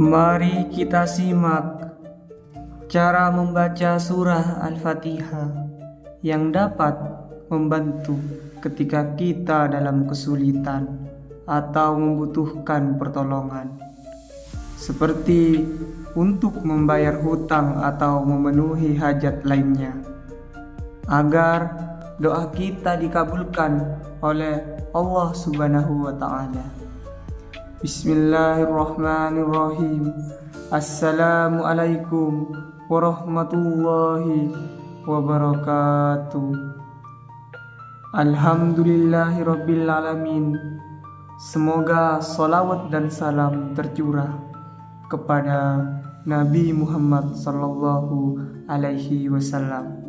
Mari kita simak cara membaca surah Al-Fatihah yang dapat membantu ketika kita dalam kesulitan atau membutuhkan pertolongan, seperti untuk membayar hutang atau memenuhi hajat lainnya, agar doa kita dikabulkan oleh Allah Subhanahu wa Ta'ala. Bismillahirrahmanirrahim. Assalamualaikum warahmatullahi wabarakatuh. Alhamdulillahirabbil alamin. Semoga salawat dan salam tercurah kepada Nabi Muhammad sallallahu alaihi wasallam,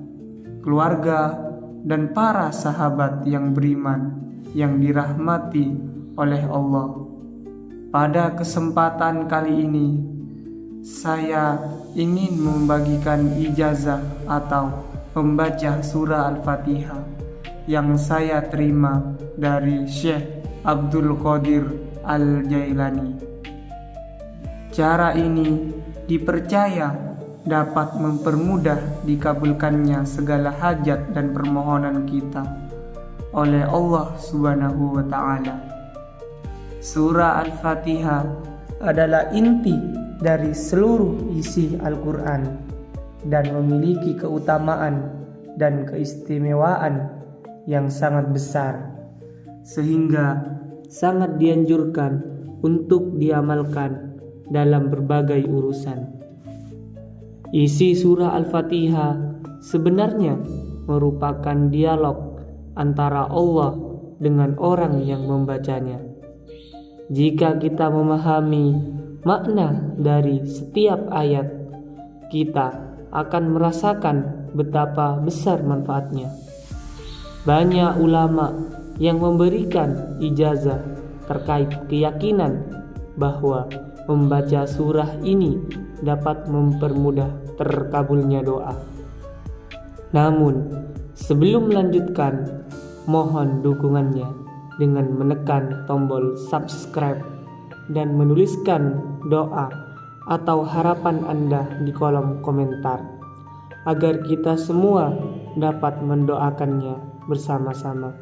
keluarga dan para sahabat yang beriman yang dirahmati oleh Allah. Pada kesempatan kali ini, saya ingin membagikan ijazah atau membaca surah Al-Fatihah yang saya terima dari Syekh Abdul Qadir Al-Jailani. Cara ini dipercaya dapat mempermudah dikabulkannya segala hajat dan permohonan kita oleh Allah Subhanahu wa Ta'ala. Surah Al-Fatihah adalah inti dari seluruh isi Al-Quran dan memiliki keutamaan dan keistimewaan yang sangat besar, sehingga sangat dianjurkan untuk diamalkan dalam berbagai urusan. Isi surah Al-Fatihah sebenarnya merupakan dialog antara Allah dengan orang yang membacanya. Jika kita memahami makna dari setiap ayat, kita akan merasakan betapa besar manfaatnya. Banyak ulama yang memberikan ijazah terkait keyakinan bahwa membaca surah ini dapat mempermudah terkabulnya doa. Namun, sebelum melanjutkan, mohon dukungannya dengan menekan tombol subscribe dan menuliskan doa atau harapan Anda di kolom komentar, agar kita semua dapat mendoakannya bersama-sama.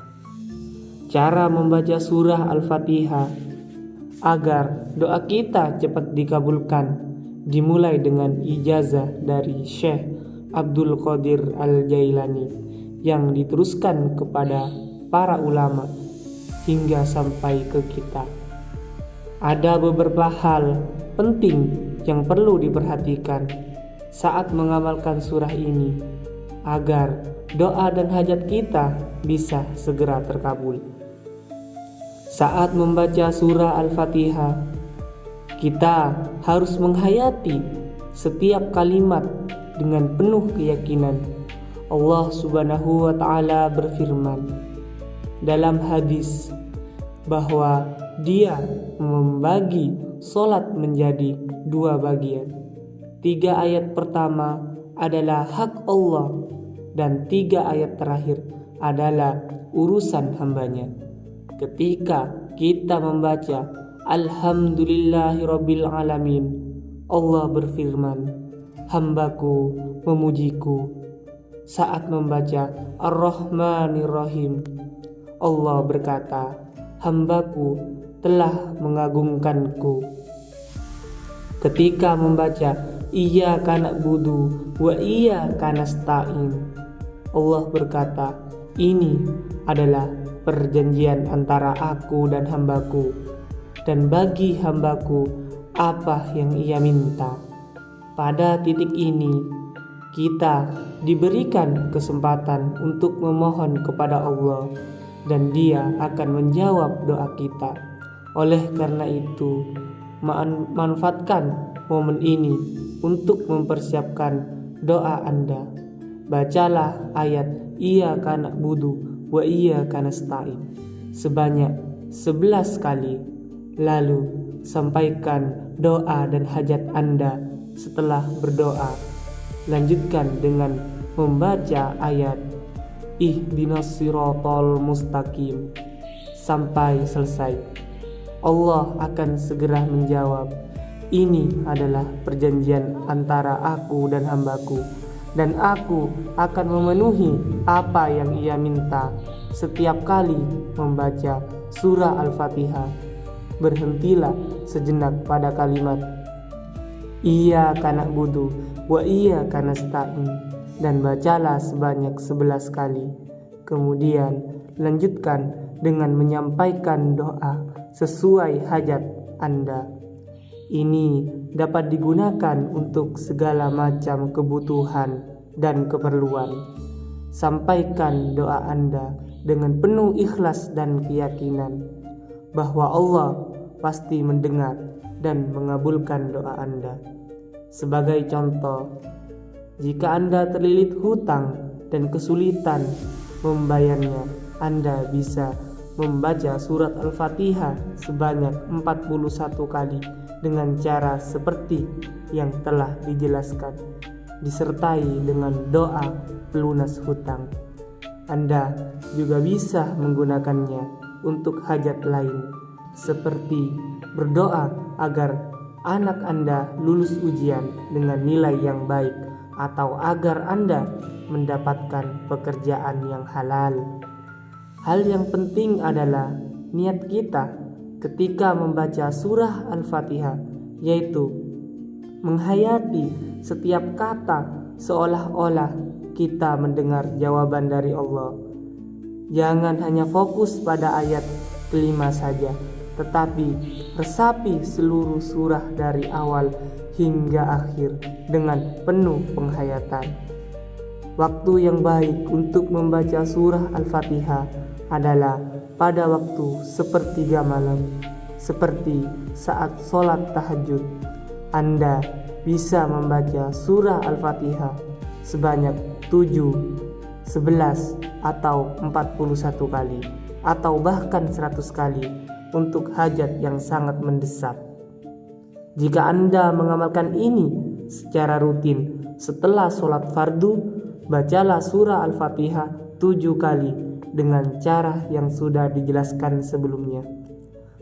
Cara membaca surah Al-Fatihah agar doa kita cepat dikabulkan dimulai dengan ijazah dari Syekh Abdul Qadir Al-Jailani yang diteruskan kepada para ulama hingga sampai ke kita. Ada beberapa hal penting yang perlu diperhatikan saat mengamalkan surah ini agar doa dan hajat kita bisa segera terkabul. Saat membaca surah Al-Fatihah, kita harus menghayati setiap kalimat dengan penuh keyakinan. Allah Subhanahu wa Ta'ala berfirman dalam hadis bahwa Dia membagi solat menjadi 2 bagian. 3 ayat pertama adalah hak Allah dan 3 ayat terakhir adalah urusan hambanya. Ketika kita membaca Alhamdulillahirabbil alamin, Allah berfirman, hambaku memujiku. Saat membaca Ar-Rahmanir-Rahim, Allah berkata, hambaku telah mengagungkanku. Ketika membaca Iyyaka na'budu wa iyyaka nasta'in, Allah berkata, ini adalah perjanjian antara aku dan hambaku, dan bagi hambaku apa yang ia minta. Pada titik ini kita diberikan kesempatan untuk memohon kepada Allah, dan Dia akan menjawab doa kita. Oleh karena itu, manfaatkan momen ini untuk mempersiapkan doa Anda. Bacalah ayat Iyyaka na'budu wa iyyaka nasta'in sebanyak 11 kali. Lalu sampaikan doa dan hajat Anda. Setelah berdoa, lanjutkan dengan membaca ayat Ihdinas siratal mustaqim sampai selesai. Allah akan segera menjawab, ini adalah perjanjian antara aku dan hambaku, dan aku akan memenuhi apa yang ia minta setiap kali membaca surah Al-Fatihah. Berhentilah sejenak pada kalimat Iyyaka na'budu wa iyyaka nasta'in dan bacalah sebanyak 11 kali. Kemudian lanjutkan dengan menyampaikan doa sesuai hajat Anda. Ini dapat digunakan untuk segala macam kebutuhan dan keperluan. Sampaikan doa Anda dengan penuh ikhlas dan keyakinan bahwa Allah pasti mendengar dan mengabulkan doa Anda. Sebagai contoh, jika Anda terlilit hutang dan kesulitan membayarnya, Anda bisa membaca surat Al-Fatihah sebanyak 41 kali dengan cara seperti yang telah dijelaskan, disertai dengan doa pelunas hutang. Anda juga bisa menggunakannya untuk hajat lain, seperti berdoa agar anak Anda lulus ujian dengan nilai yang baik, atau agar Anda mendapatkan pekerjaan yang halal. Hal yang penting adalah niat kita ketika membaca surah Al-Fatihah, yaitu menghayati setiap kata seolah-olah kita mendengar jawaban dari Allah. Jangan hanya fokus pada ayat kelima saja, tetapi resapi seluruh surah dari awal hingga akhir dengan penuh penghayatan. Waktu yang baik untuk membaca surah Al-Fatihah adalah pada waktu sepertiga malam, seperti saat sholat tahajud. Anda bisa membaca surah Al-Fatihah sebanyak 7, 11, atau 41 kali, atau bahkan 100 kali untuk hajat yang sangat mendesak. Jika Anda mengamalkan ini secara rutin setelah sholat fardu, bacalah surah Al-Fatihah 7 kali dengan cara yang sudah dijelaskan sebelumnya.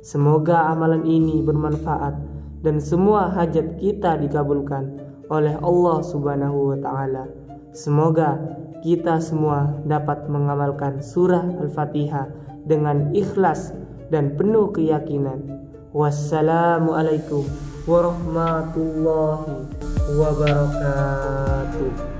Semoga amalan ini bermanfaat dan semua hajat kita dikabulkan oleh Allah Subhanahu wa Ta'ala. Semoga kita semua dapat mengamalkan surah Al-Fatihah dengan ikhlas dan penuh keyakinan. Wassalamualaikum warahmatullahi wabarakatuh.